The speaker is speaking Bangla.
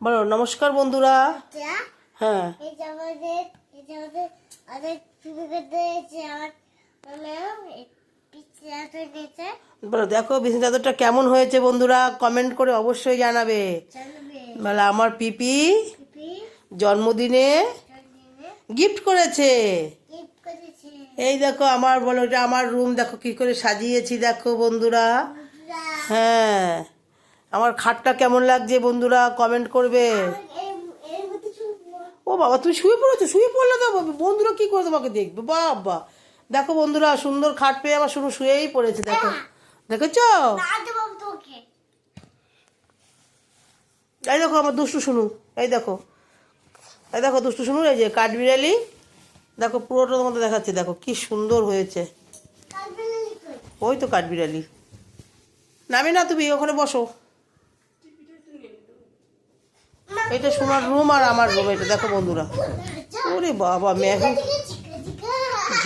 বলো নমস্কার বন্ধুরা। হ্যাঁ বলো, দেখো বিছানা চাদরটা কেমন হয়েছে বন্ধুরা, কমেন্ট করে অবশ্যই জানাবে। বলো আমার পিপি জন্মদিনে গিফট করেছে। এই দেখো আমার, বলো এটা আমার রুম, দেখো কি করে সাজিয়েছি দেখো বন্ধুরা। হ্যাঁ, আমার খাটটা কেমন লাগছে বন্ধুরা কমেন্ট করবে। ও বাবা, তুমি শুয়ে পড়েছো? শুয়ে পড়লে তো বন্ধুরা কি করে তোমাকে দেখবে। বাবা দেখো বন্ধুরা, সুন্দর খাট পেয়ে আমার শুরু শুয়েই পড়েছে। দেখো, দেখেছো? এই দেখো আমার দুষ্টু শুনু, এই দেখো, এই দেখো দুষ্টু শুনু, এই যে কাঠবিড়ালি, দেখো পুরোটা তোমাদের দেখাচ্ছি, দেখো কি সুন্দর হয়েছে। ওই তো কাঠবিড়ালি, নামে না তুমি ওখানে বসো। এটা সোনার রুম আর আমার রুম, এটা দেখো বন্ধুরা। ওরে বাবা, মেঘ